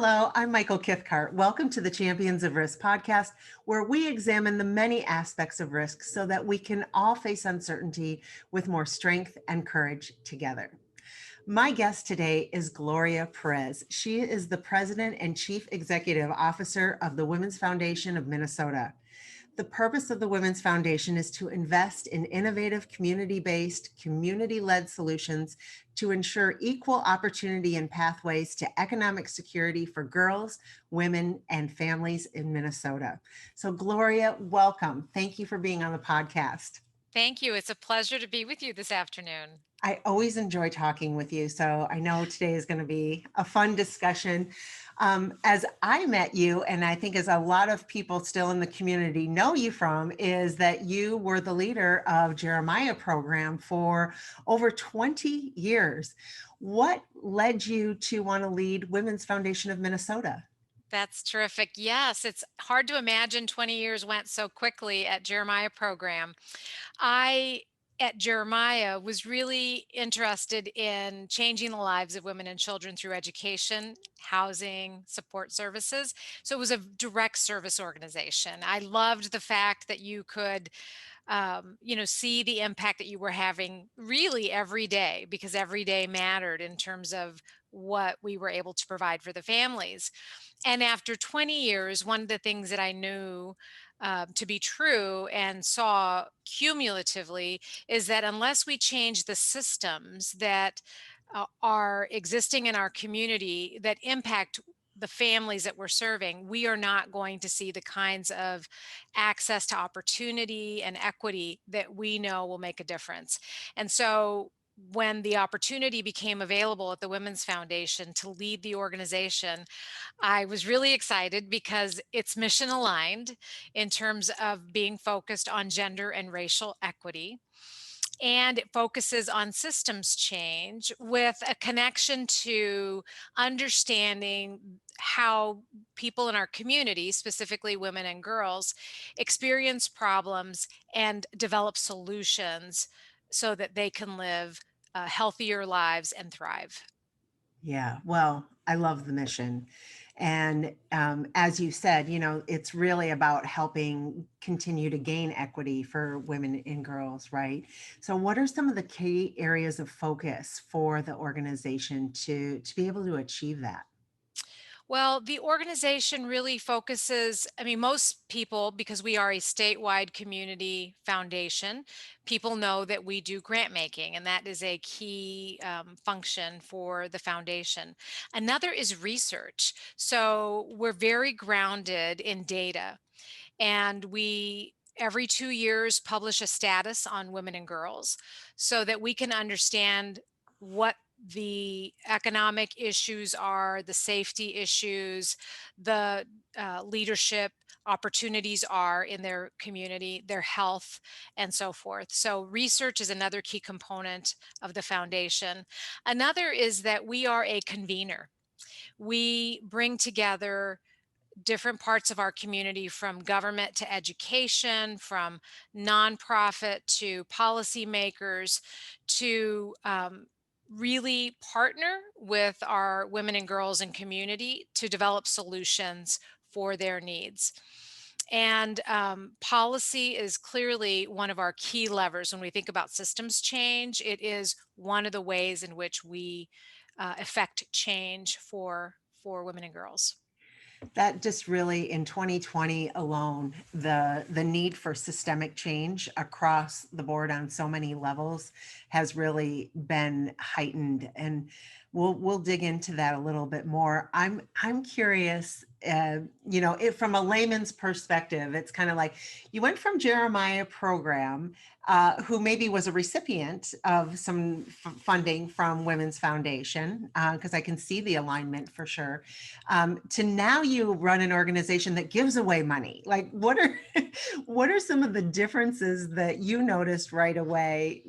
Hello, I'm Michael Kithcart. Welcome to the Champions of Risk podcast, where we examine the many aspects of risk so that we can all face uncertainty with more strength and courage together. My guest today is Gloria Perez. She is the President and Chief Executive Officer of the Women's Foundation of Minnesota. The purpose of the Women's Foundation is to invest in innovative, community-based, community-led solutions to ensure equal opportunity and pathways to economic security for girls, women, and families in Minnesota. So Gloria, welcome. Thank you for being on the podcast. Thank you. It's a pleasure to be with you this afternoon. I always enjoy talking with you, so I know today is going to be a fun discussion. As I met you, and I think as a lot of people still in the community know you from, is that you were the leader of Jeremiah program for over 20 years. What led you to want to lead Women's Foundation of Minnesota? That's terrific. Yes, it's hard to imagine 20 years went so quickly at Jeremiah program. I at Jeremiah was really interested in changing the lives of women and children through education, housing, support services. So it was a direct service organization. I loved the fact that you could see the impact that you were having really every day because every day mattered in terms of what we were able to provide for the families. And after 20 years, one of the things that I knew to be true and saw cumulatively is that unless we change the systems that are existing in our community that impact the families that we're serving, we are not going to see the kinds of access to opportunity and equity that we know will make a difference. And so when the opportunity became available at the Women's Foundation to lead the organization, I was really excited because it's mission aligned in terms of being focused on gender and racial equity. And it focuses on systems change with a connection to understanding how people in our community, specifically women and girls, experience problems and develop solutions so that they can live healthier lives and thrive. Yeah, well, I love the mission. And as you said, it's really about helping continue to gain equity for women and girls, right? So, what are some of the key areas of focus for the organization to be able to achieve that? Well, the organization really focuses, most people, because we are a statewide community foundation, people know that we do grant making, and that is a key function for the foundation. Another is research. So we're very grounded in data, and we every 2 years publish a status on women and girls so that we can understand what the economic issues are, the safety issues, the leadership opportunities are in their community, their health, and so forth. So, research is another key component of the foundation. Another is that we are a convener. We bring together different parts of our community, from government to education, from nonprofit to policymakers, to really partner with our women and girls and community to develop solutions for their needs. And policy is clearly one of our key levers when we think about systems change. It is one of the ways in which we affect change for women and girls. That just really, in 2020 alone, the need for systemic change across the board on so many levels has really been heightened, and we'll dig into that a little bit more. I'm curious, from a layman's perspective, it's kind of like you went from Jeremiah program, who maybe was a recipient of some funding from Women's Foundation, because I can see the alignment for sure, to now you run an organization that gives away money. Like, what are what are some of the differences that you noticed right away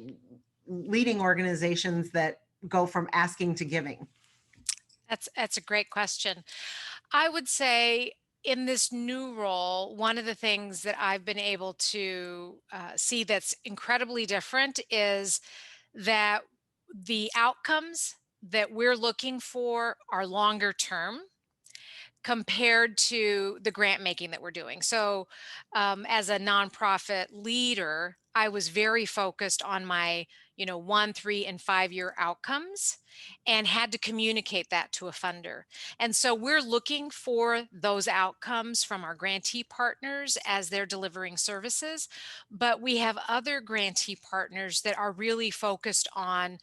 leading organizations that go from asking to giving? That's a great question. I would say in this new role, one of the things that I've been able to see that's incredibly different is that the outcomes that we're looking for are longer term. compared to the grant making that we're doing. So, as a nonprofit leader, I was very focused on my, 1, 3, and 5 year outcomes and had to communicate that to a funder. And so we're looking for those outcomes from our grantee partners as they're delivering services. But we have other grantee partners that are really focused on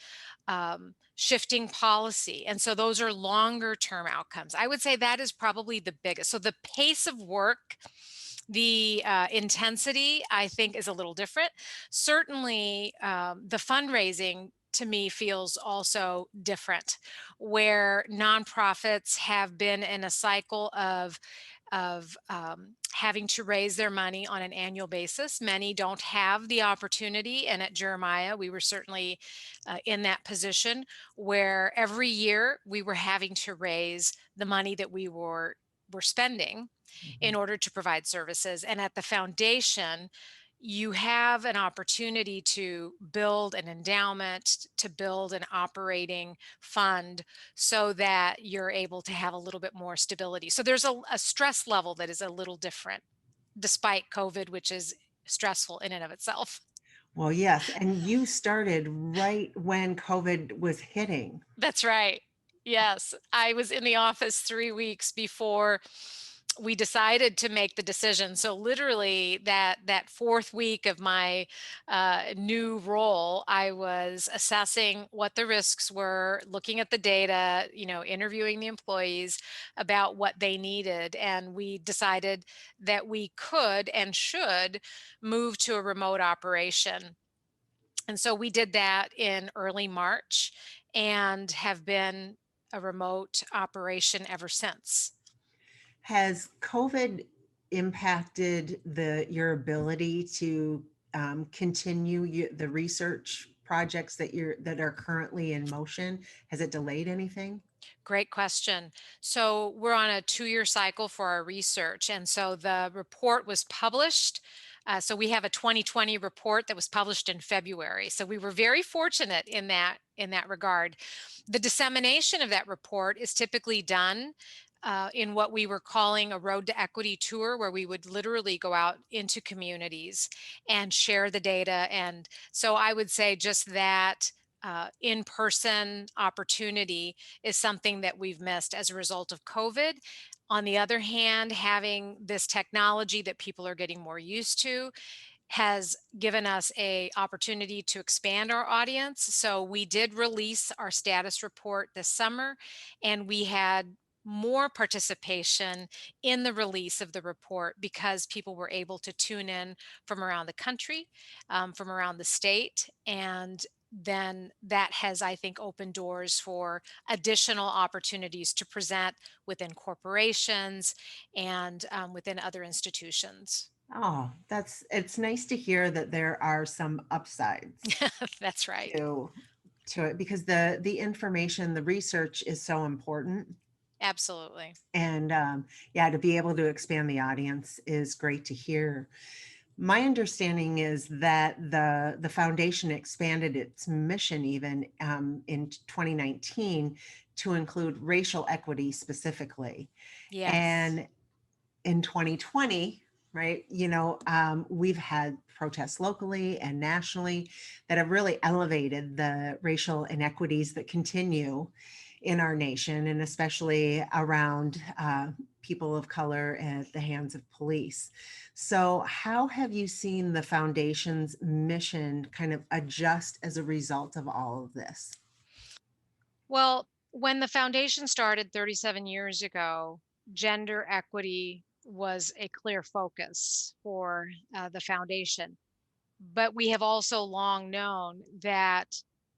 shifting policy. And so those are longer term outcomes. I would say that is probably the biggest. So the pace of work, the intensity, I think, is a little different. Certainly, the fundraising to me feels also different, where nonprofits have been in a cycle of having to raise their money on an annual basis. Many don't have the opportunity, and at Jeremiah, we were certainly in that position where every year we were having to raise the money that we were spending in Mhm. order to provide services. And at the foundation, you have an opportunity to build an endowment, to build an operating fund so that you're able to have a little bit more stability. So there's a stress level that is a little different, despite COVID, which is stressful in and of itself. Well, yes, and you started right when COVID was hitting. That's right. Yes. I was in the office 3 weeks before we decided to make the decision. So literally that fourth week of my new role, I was assessing what the risks were, looking at the data, interviewing the employees about what they needed, and we decided that we could and should move to a remote operation. And so we did that in early March and have been a remote operation ever since. Has COVID impacted your ability to continue the research projects that are currently in motion? Has it delayed anything? Great question. So we're on a 2 year cycle for our research. And so the report was published. So we have a 2020 report that was published in February. So we were very fortunate in that regard. The dissemination of that report is typically done in what we were calling a Road to Equity tour, where we would literally go out into communities and share the data. And so I would say just that in person opportunity is something that we've missed as a result of COVID. On the other hand, having this technology that people are getting more used to has given us a opportunity to expand our audience. So we did release our status report this summer, and we had more participation in the release of the report because people were able to tune in from around the country, from around the state, and then that has, I think, opened doors for additional opportunities to present within corporations and within other institutions. Oh, it's nice to hear that there are some upsides That's right. to to it, because the information, the research is so important. Absolutely. And yeah, to be able to expand the audience is great to hear. My understanding is that the foundation expanded its mission even in 2019 to include racial equity specifically. Yes. And in 2020, right, we've had protests locally and nationally that have really elevated the racial inequities that continue in our nation, and especially around people of color at the hands of police. So, how have you seen the foundation's mission kind of adjust as a result of all of this? Well, when the foundation started 37 years ago, gender equity was a clear focus for the foundation. But we have also long known that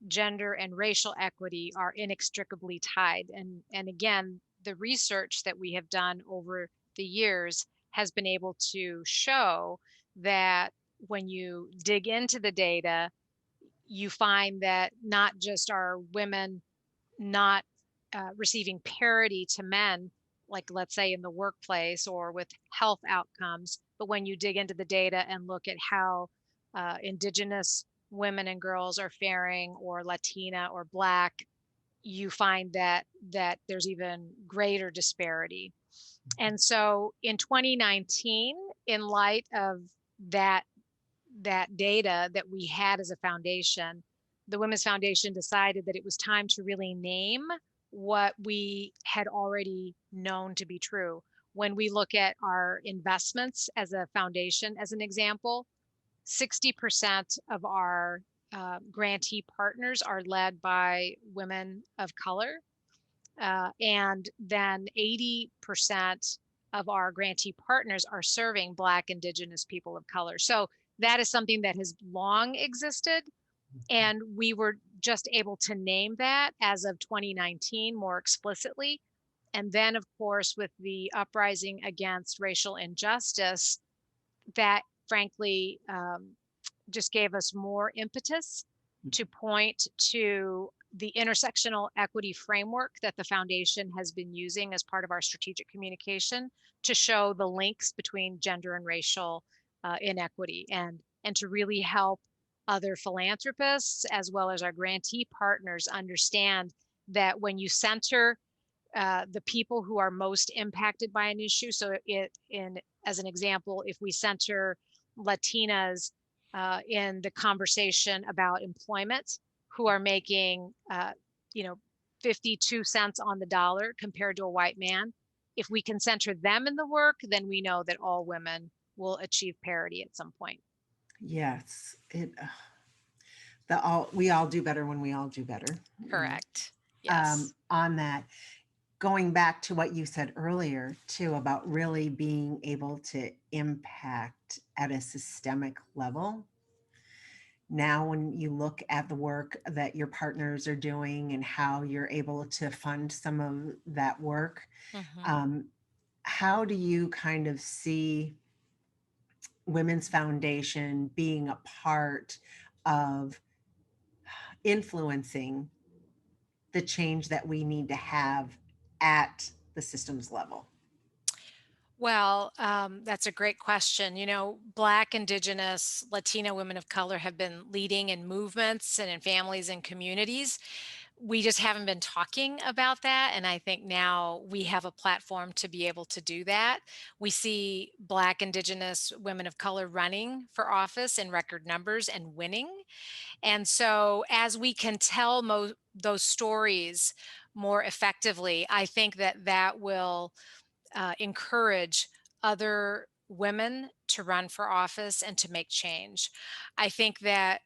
gender and racial equity are inextricably tied. And again, the research that we have done over the years has been able to show that when you dig into the data, you find that not just are women not receiving parity to men, like let's say in the workplace or with health outcomes, but when you dig into the data and look at how indigenous women and girls are faring, or Latina or Black, you find that there's even greater disparity. And so in 2019, in light of that that data that we had as a foundation, the Women's Foundation decided that it was time to really name what we had already known to be true. When we look at our investments as a foundation, as an example, 60% of our grantee partners are led by women of color. And then 80% of our grantee partners are serving Black, Indigenous people of color. So that is something that has long existed. And we were just able to name that as of 2019 more explicitly. And then, of course, with the uprising against racial injustice, that frankly just gave us more impetus to point to the intersectional equity framework that the foundation has been using as part of our strategic communication to show the links between gender and racial inequity, and to really help other philanthropists as well as our grantee partners understand that when you center the people who are most impacted by an issue. So as an example, if we center Latinas in the conversation about employment, who are making, you know, 52 cents on the dollar compared to a white man, if we can center them in the work, then we know that all women will achieve parity at some point. Yes, the all we all do better when we all do better. Correct. Yes. On that, going back to what you said earlier too about really being able to impact at a systemic level. Now, when you look at the work that your partners are doing and how you're able to fund some of that work, Hmm. um, how do you kind of see Women's Foundation being a part of influencing the change that we need to have at the systems level? Well, that's a great question. You know, Black, Indigenous, Latino women of color have been leading in movements and in families and communities. We just haven't been talking about that. And I think now we have a platform to be able to do that. We see Black, Indigenous women of color running for office in record numbers and winning. And so, as we can tell those stories more effectively, I think that that will encourage other women to run for office and to make change. I think that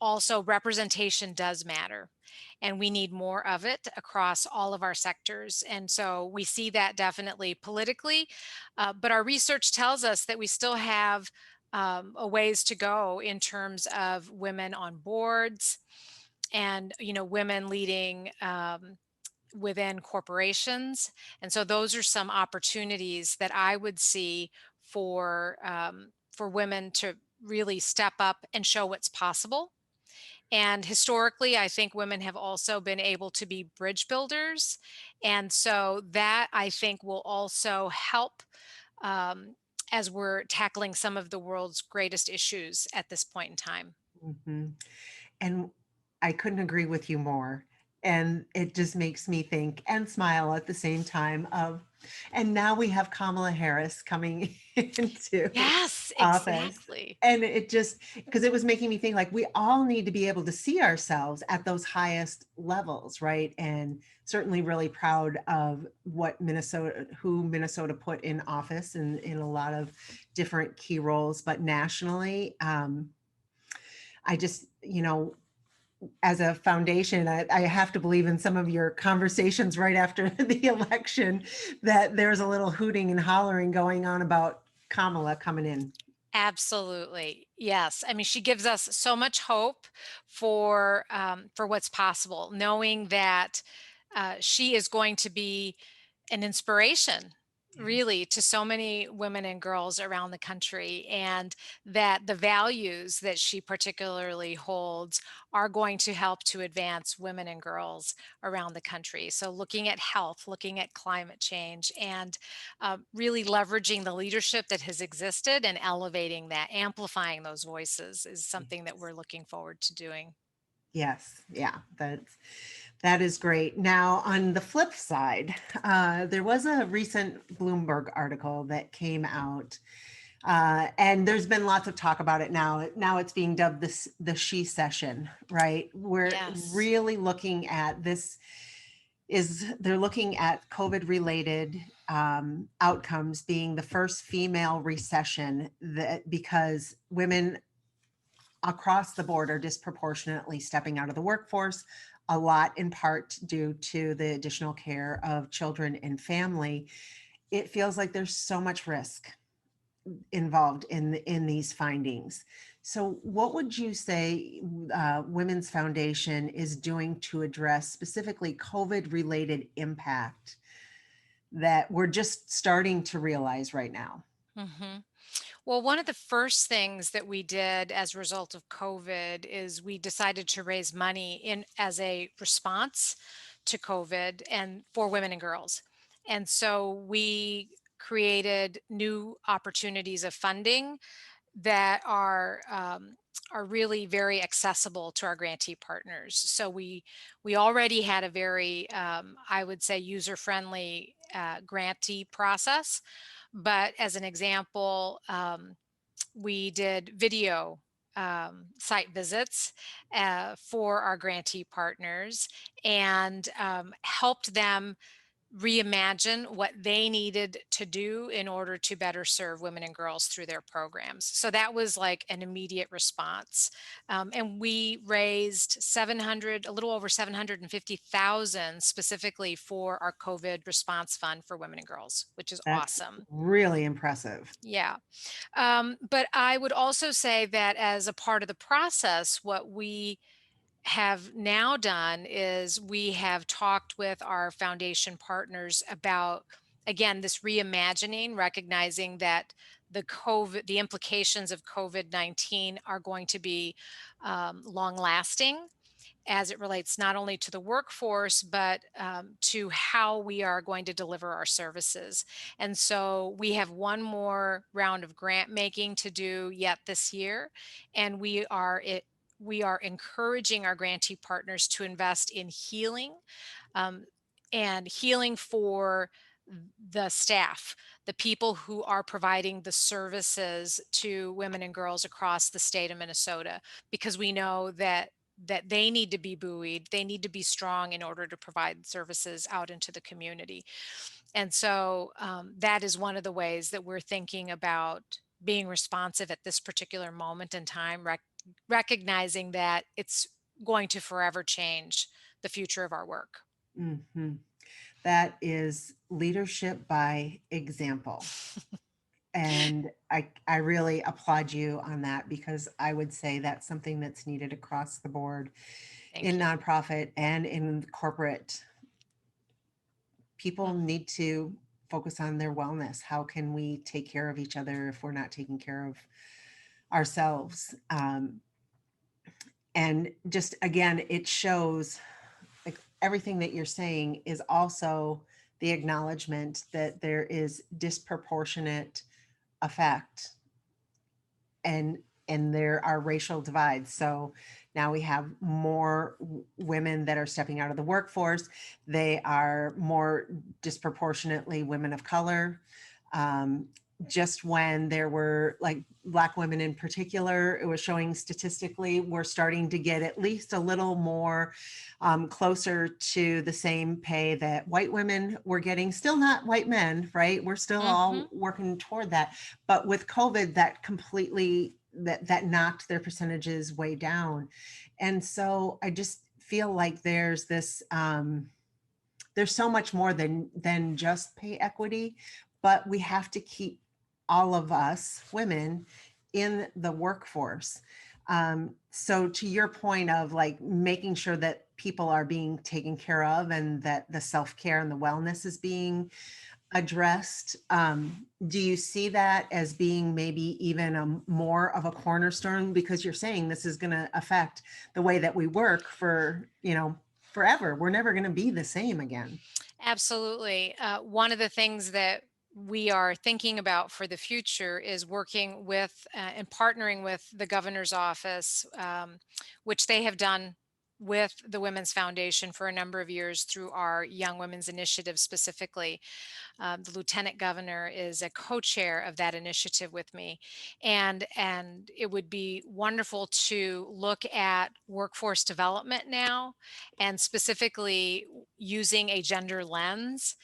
also representation does matter, and we need more of it across all of our sectors. And so we see that definitely politically, but our research tells us that we still have a ways to go in terms of women on boards and women leading within corporations. And so those are some opportunities that I would see for women to really step up and show what's possible. And historically, I think women have also been able to be bridge builders. And so that I think will also help um, as we're tackling some of the world's greatest issues at this point in time. Mhm. And I couldn't agree with you more. And it just makes me think and smile at the same time of, and now we have Kamala Harris coming into Yes, office. exactly. And it just, because it was making me think like we all need to be able to see ourselves at those highest levels, right? And certainly really proud of who Minnesota put in office and in a lot of different key roles, but nationally, I just, as a foundation, I have to believe in some of your conversations right after the election that there's a little hooting and hollering going on about Kamala coming in. Absolutely. Yes. I mean, she gives us so much hope for what's possible, knowing that she is going to be an inspiration really to so many women and girls around the country, and that the values that she particularly holds are going to help to advance women and girls around the country. So looking at health, looking at climate change, and really leveraging the leadership that has existed and elevating that, amplifying those voices is something that we're looking forward to doing. Yes, yeah, that is great. Now, on the flip side, there was a recent Bloomberg article that came out, and there's been lots of talk about it now. Now it's being dubbed this the she session, right? We're Yes. really looking at this is they're looking at COVID related outcomes being the first female recession that because women across the board are disproportionately stepping out of the workforce, a lot in part due to the additional care of children and family. It feels like there's so much risk involved in these findings. So, what would you say Women's Foundation is doing to address specifically COVID-related impact that we're just starting to realize right now? hmm Well, one of the first things that we did as a result of COVID is we decided to raise money in as a response to COVID and for women and girls. And so we created new opportunities of funding that are really very accessible to our grantee partners. So we already had a very I would say user friendly grantee process. But as an example, we did video site visits for our grantee partners and helped them reimagine what they needed to do in order to better serve women and girls through their programs. So that was like an immediate response. And we raised 700, a little over 750,000 specifically for our COVID response fund for women and girls, which is That's awesome. really impressive. Yeah. But I would also say that as a part of the process, what we have now done is we have talked with our foundation partners about, again, this reimagining, recognizing that the implications of COVID-19 are going to be long lasting as it relates not only to the workforce, but to how we are going to deliver our services. And so we have one more round of grant making to do yet this year, and we are encouraging our grantee partners to invest in healing um, and healing for the staff, the people who are providing the services to women and girls across the state of Minnesota, because we know that they need to be buoyed, they need to be strong in order to provide services out into the community. And so that is one of the ways that we're thinking about being responsive at this particular moment in time, recognizing that it's going to forever change the future of our work. Mhm. That is leadership by example. And I really applaud you on that because I would say that's something that's needed across the board Thank in you. nonprofit and in corporate. People Mm. need to focus on their wellness. How can we take care of each other if we're not taking care of ourselves? And just again, it shows like everything that you're saying is also the acknowledgement that there is disproportionate effect and there are racial divides. So now we have more women that are stepping out of the workforce. They are more disproportionately women of color. Um, just when there were like Black women in particular, it was showing statistically we're starting to get at least a little more closer to the same pay that white women were getting. Still not white men, right? We're still all Mhm. working toward that, but with COVID, that completely that knocked their percentages way down. And so I just feel like there's this there's so much more than just pay equity, but we have to keep all of us women in the workforce. So to your point of like making sure that people are being taken care of and that the self-care and the wellness is being addressed. Do you see that as being maybe even a more of a cornerstone because you're saying this is going to affect the way that we work for, forever. We're never going to be the same again. Absolutely. One of the things that we are thinking about for the future is working with and partnering with the governor's office, which they have done with the Women's Foundation for a number of years through our Young Women's Initiative specifically. The lieutenant governor is a co-chair of that initiative with me, and it would be wonderful to look at workforce development now, and specifically using a gender lens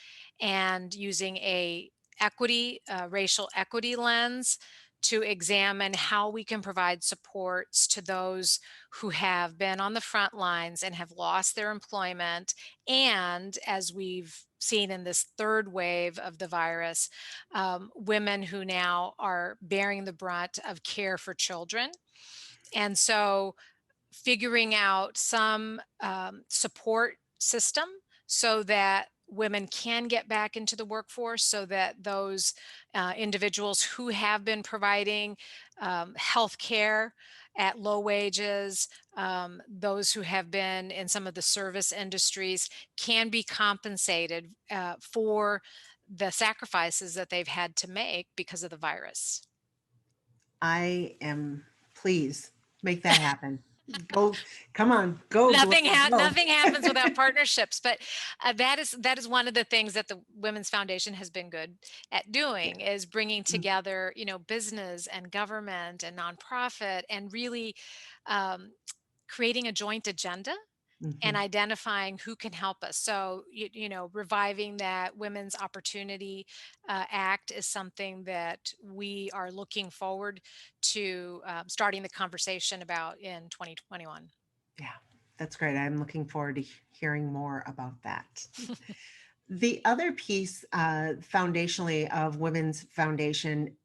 and using a racial equity lens to examine how we can provide supports to those who have been on the front lines and have lost their employment, and as we've seen in this third wave of the virus, women who now are bearing the brunt of care for children. And so figuring out some support system so that women can get back into the workforce, so that those individuals who have been providing health care at low wages, those who have been in some of the service industries, can be compensated for the sacrifices that they've had to make because of the virus. I am, please make that happen. Go, come on, go, Gloria, go. Nothing happens without partnerships, but that is one of the things that the Women's Foundation has been good at Yeah. doing, is bringing Mm, together, business and government and nonprofit, and really um, creating a joint agenda and mhm. identifying who can help us. So, reviving that Women's Opportunity Act is something that we are looking forward to starting the conversation about in 2021. Yeah, that's great. I'm looking forward to hearing more about that. The other piece, foundationally, of Women's Foundation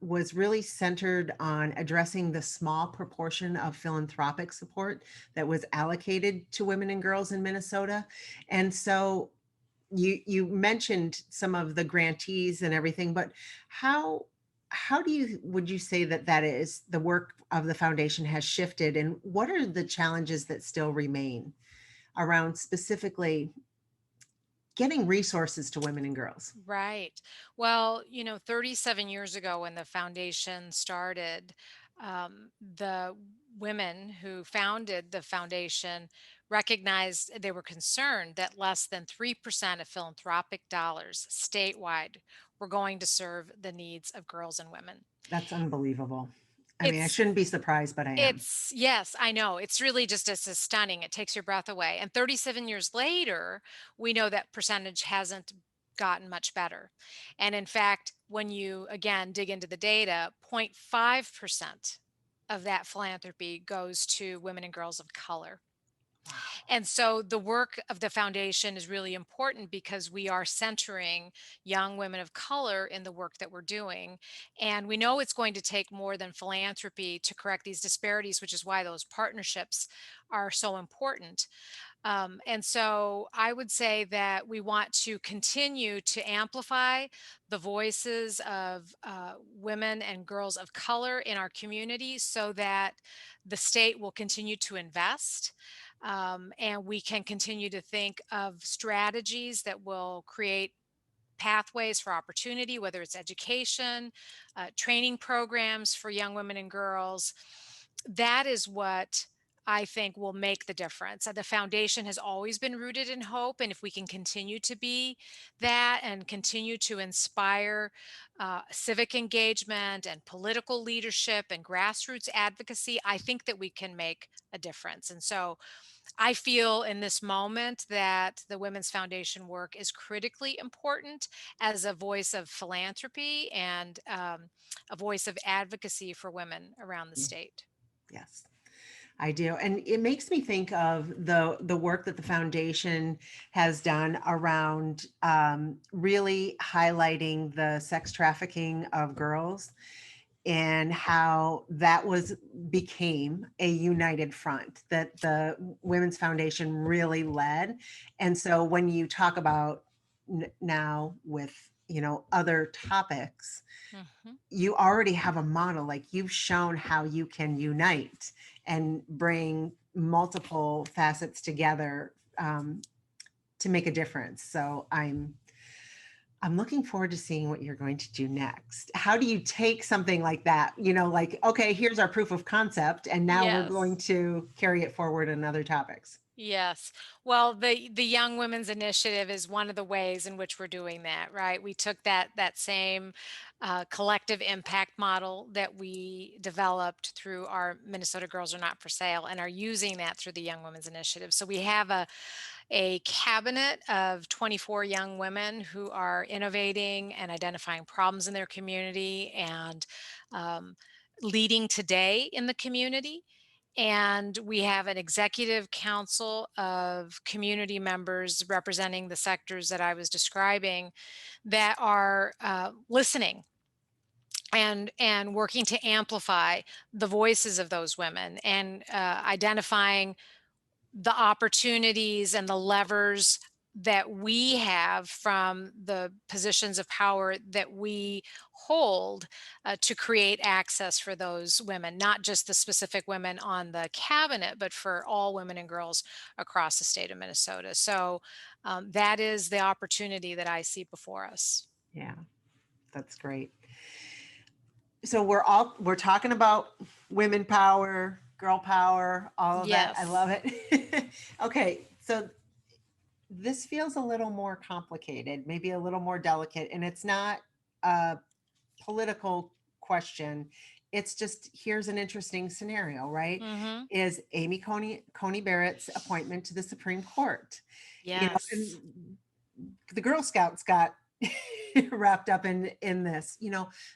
was really centered on addressing the small proportion of philanthropic support that was allocated to women and girls in Minnesota. And so you mentioned some of the grantees and everything, but how how do you would you say that that is the work of the foundation has shifted, and what are the challenges that still remain around specifically getting resources to women and girls? Right. Well, 37 years ago when the foundation started, the women who founded the foundation recognized, they were concerned that less than 3% of philanthropic dollars statewide were going to serve the needs of girls and women. That's unbelievable. I mean, I It's shouldn't be surprised, but I am. yes, I know. It's really just it's stunning. It takes your breath away. And 37 years later, we know that percentage hasn't gotten much better. And in fact, when you again dig into the data, 0.5% of that philanthropy goes to women and girls of color. Wow. And so the work of the foundation is really important because we are centering young women of color in the work that we're doing. And we know it's going to take more than philanthropy to correct these disparities, which is why those partnerships are so important. And so I would say that we want to continue to amplify the voices of women and girls of color in our community so that the state will continue to invest. And we can continue to think of strategies that will create pathways for opportunity, whether it's education, training programs for young women and girls. That is what I think will make the difference. The foundation has always been rooted in hope. And if we can continue to be that and continue to inspire civic engagement and political leadership and grassroots advocacy, I think that we can make a difference. And so I feel in this moment that the Women's Foundation work is critically important as a voice of philanthropy and a voice of advocacy for women around the Mm, state. yes. I do. And it makes me think of the work that the foundation has done around really highlighting the sex trafficking of girls, and how that was became a united front that the Women's Foundation really led. And so when you talk about now with, other topics, Mhm. you already have a model, like you've shown how you can unite and bring multiple facets together, to make a difference. So I'm looking forward to seeing what you're going to do next. How do you take something like that? Like, okay, here's our proof of concept, and now we're going Yes. to carry it forward in other topics. Yes. Well, the Young Women's Initiative is one of the ways in which we're doing that, right? We took that same collective impact model that we developed through our Minnesota Girls Are Not for Sale and are using that through the Young Women's Initiative. So we have a cabinet of 24 young women who are innovating and identifying problems in their community and um, leading today in the community. And we have an executive council of community members representing the sectors that I was describing that are listening and working to amplify the voices of those women and identifying the opportunities and the levers that we have from the positions of power that we hold to create access for those women, not just the specific women on the cabinet, but for all women and girls across the state of Minnesota. So that is the opportunity that I see before us. Yeah, that's great. So we're talking about women power, girl power, all of that. I love Yes. it. Okay, so this feels a little more complicated, maybe a little more delicate, and it's not a political question. It's just here's an interesting scenario, right? Hmm. Is Coney Barrett's appointment to the Supreme Court. Yes. And the Girl Scouts got wrapped up in this,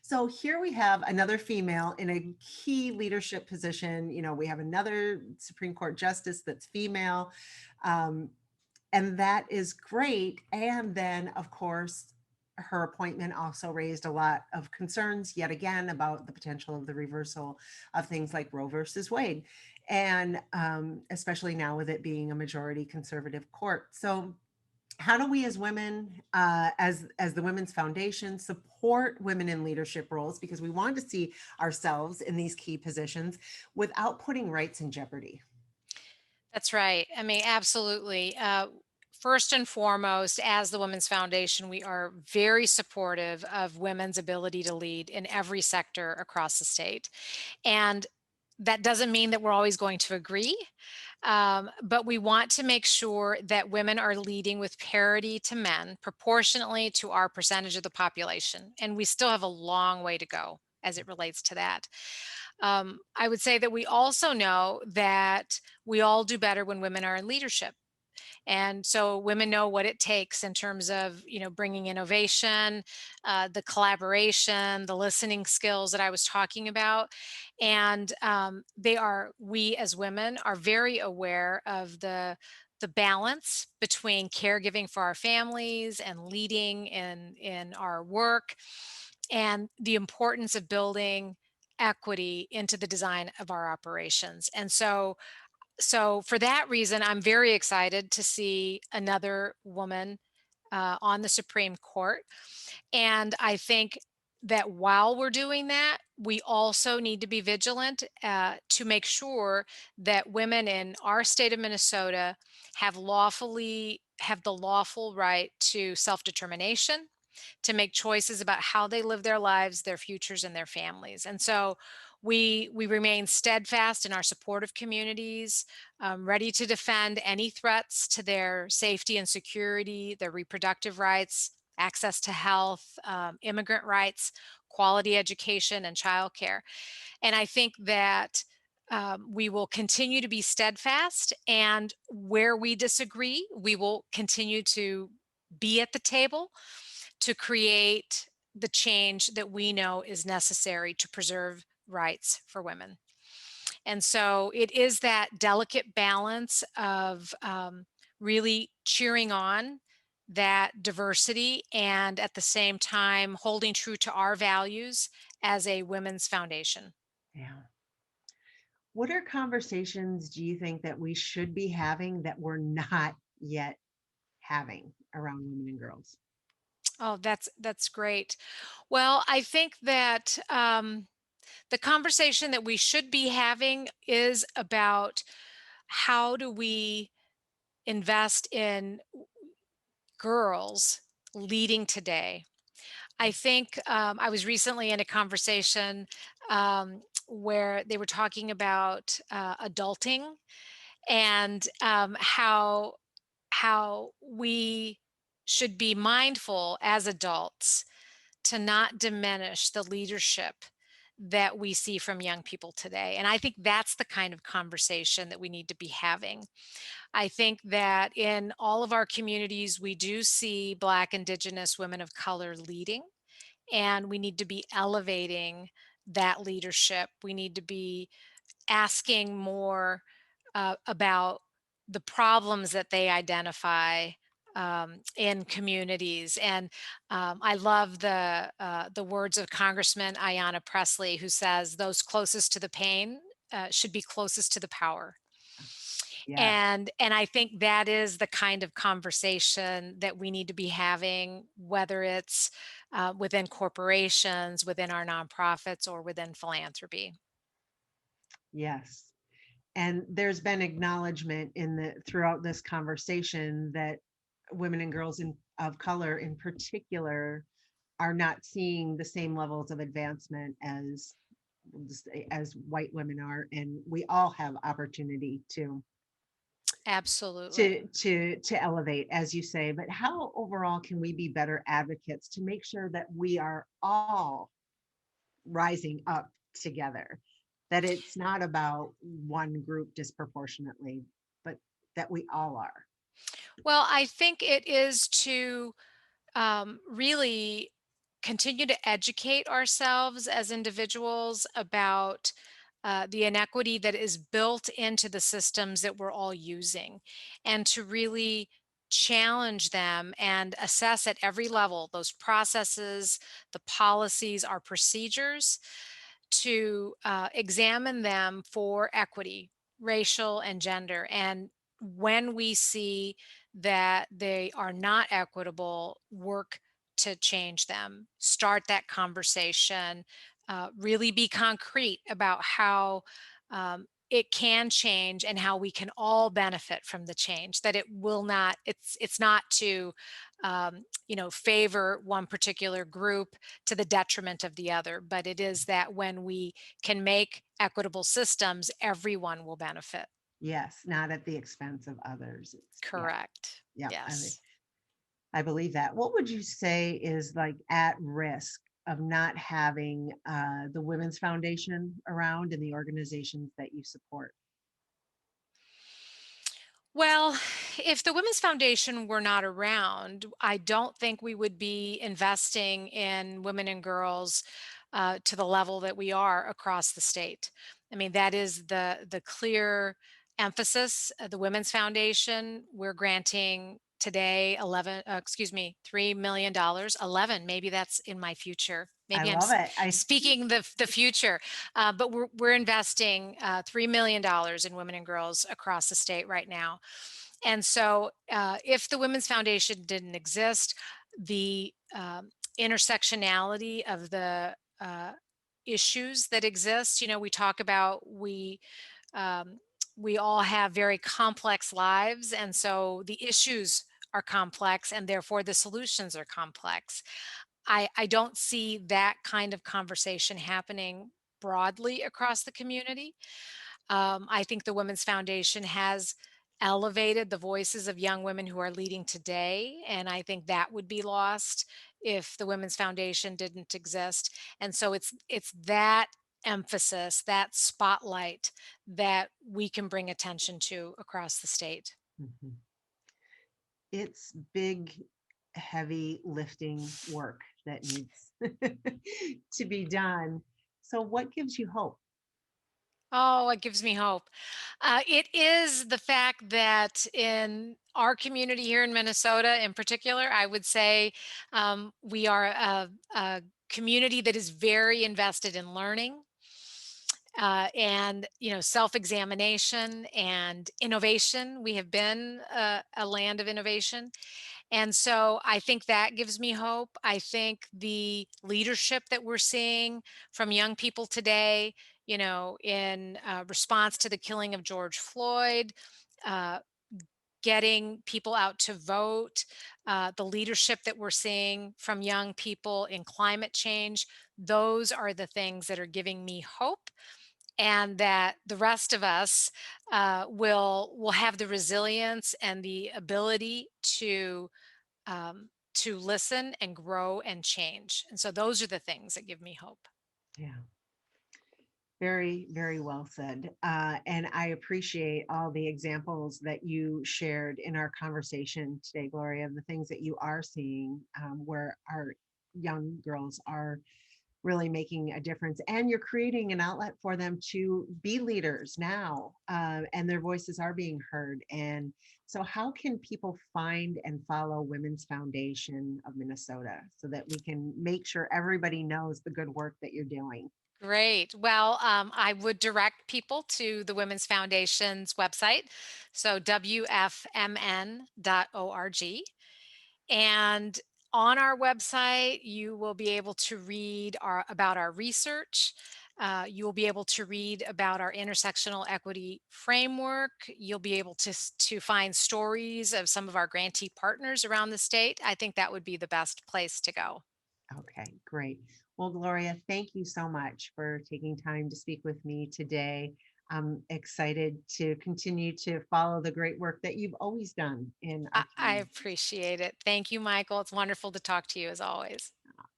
so here we have another female in a key leadership position. We have another Supreme Court justice that's female, um, and that is great. And then, of course, her appointment also raised a lot of concerns yet again about the potential of the reversal of things like Roe versus Wade, and especially now with it being a majority conservative court. So how do we as women, as the Women's Foundation, support women in leadership roles, because we want to see ourselves in these key positions without putting rights in jeopardy? That's right. I mean, absolutely. First and foremost, as the Women's Foundation, we are very supportive of women's ability to lead in every sector across the state. And that doesn't mean that we're always going to agree, but we want to make sure that women are leading with parity to men, proportionately to our percentage of the population. And we still have a long way to go as it relates to that. I would say that we also know that we all do better when women are in leadership. And so women know what it takes in terms of, bringing innovation, the collaboration, the listening skills that I was talking about. And we as women are very aware of the balance between caregiving for our families and leading in our work and the importance of building equity into the design of our operations. And so for that reason, I'm very excited to see another woman on the Supreme Court. And I think that while we're doing that, we also need to be vigilant to make sure that women in our state of Minnesota have the lawful right to self-determination, to make choices about how they live their lives, their futures, and their families. And so we remain steadfast in our supportive communities, ready to defend any threats to their safety and security, their reproductive rights, access to health, immigrant rights, quality education, and childcare. And I think that we will continue to be steadfast, and where we disagree, we will continue to be at the table to create the change that we know is necessary to preserve rights for women. And so it is that delicate balance of really cheering on that diversity and at the same time holding true to our values as a women's foundation. Yeah. What are conversations do you think that we should be having that we're not yet having around women and girls? Oh, that's great. Well, I think that the conversation that we should be having is about how do we invest in girls leading today. I think I was recently in a conversation where they were talking about adulting and how we should be mindful as adults to not diminish the leadership that we see from young people today. And I think that's the kind of conversation that we need to be having. I think that in all of our communities, we do see Black, Indigenous, women of color leading, and we need to be elevating that leadership. We need to be asking more about the problems that they identify in communities. And I love the words of Congressman Ayanna Pressley, who says those closest to the pain should be closest to the power. Yes, And I think that is the kind of conversation that we need to be having, whether it's within corporations, within our nonprofits, or within philanthropy. yes. And there's been acknowledgement in the throughout this conversation that women and girls of color in particular are not seeing the same levels of advancement as white women are, and we all have opportunity Absolutely. to elevate, as you say. But how overall can we be better advocates to make sure that we are all rising up together, that it's not about one group disproportionately, but that we all are? Well, I think it is to really continue to educate ourselves as individuals about the inequity that is built into the systems that we're all using, and to really challenge them and assess at every level those processes, the policies, our procedures, to examine them for equity, racial and gender. And when we see that they are not equitable, work to change them, start that conversation, really be concrete about how it can change and how we can all benefit from the change. That it will not, it's not to favor one particular group to the detriment of the other, but it is that when we can make equitable systems, everyone will benefit. Yes, not at the expense of others. It's, yeah, Correct. yeah. Yes. I believe that. What would you say is like at risk of not having the Women's Foundation around and the organizations that you support? Well, if the Women's Foundation were not around, I don't think we would be investing in women and girls to the level that we are across the state. I mean, that is the clear emphasis. The Women's Foundation, we're granting today 11, excuse me, $3 million. 11, maybe that's in my future. I Maybe I'm love it. speaking the future. But we're investing $3 million in women and girls across the state right now. And so, if the Women's Foundation didn't exist, the intersectionality of the issues that exist, we talk about, um, we all have very complex lives, and so the issues are complex, and therefore the solutions are complex. I don't see that kind of conversation happening broadly across the community. I think the Women's Foundation has elevated the voices of young women who are leading today, and I think that would be lost if the Women's Foundation didn't exist. And so it's that emphasis, that spotlight that we can bring attention to across the state. Mhm. It's big, heavy lifting work that needs to be done. So, what gives you hope? Oh, it gives me hope. It is the fact that in our community here in Minnesota, in particular, I would say we are a community that is very invested in learning, and self-examination and innovation. We have been a land of innovation, and so I think that gives me hope. I think the leadership that we're seeing from young people today, in response to the killing of George Floyd, uh, getting people out to vote, the leadership that we're seeing from young people in climate change, those are the things that are giving me hope, and that the rest of us will have the resilience and the ability to listen and grow and change. And so those are the things that give me hope. Yeah. Very, very well said. And I appreciate all the examples that you shared in our conversation today, Gloria, of the things that you are seeing where our young girls are really making a difference. And you're creating an outlet for them to be leaders now, and their voices are being heard. And so, how can people find and follow Women's Foundation of Minnesota so that we can make sure everybody knows the good work that you're doing? Great. Well, I would direct people to the Women's Foundation's website, so wfmn.org. And on our website, you will be able to read about our research. You will be able to read about our intersectional equity framework. You'll be able to find stories of some of our grantee partners around the state. I think that would be the best place to go. Okay, great. Well, Gloria, thank you so much for taking time to speak with me today. I'm excited to continue to follow the great work that you've always done in I, our I community. appreciate it. Thank you, Michael. It's wonderful to talk to you as always.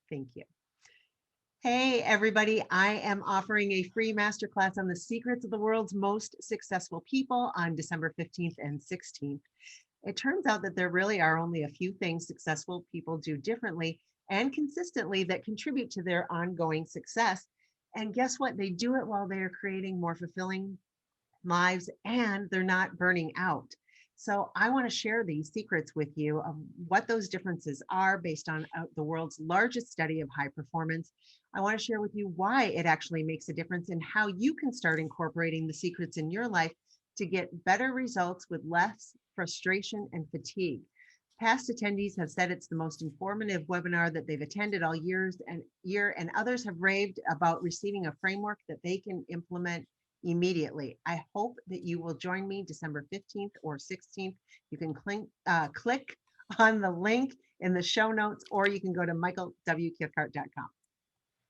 Thank you. Hey, everybody, I am offering a free masterclass on the secrets of the world's most successful people on December 15th and 16th. It turns out that there really are only a few things successful people do differently and consistently that contribute to their ongoing success. And guess what? They do it while they are creating more fulfilling lives and they're not burning out. So, I want to share these secrets with you of what those differences are based on the world's largest study of high performance. I want to share with you why it actually makes a difference and how you can start incorporating the secrets in your life to get better results with less frustration and fatigue. Past attendees have said it's the most informative webinar that they've attended all year, and others have raved about receiving a framework that they can implement immediately. I hope that you will join me December 15th or 16th. You can click on the link in the show notes, or you can go to michaelwcathcart.com.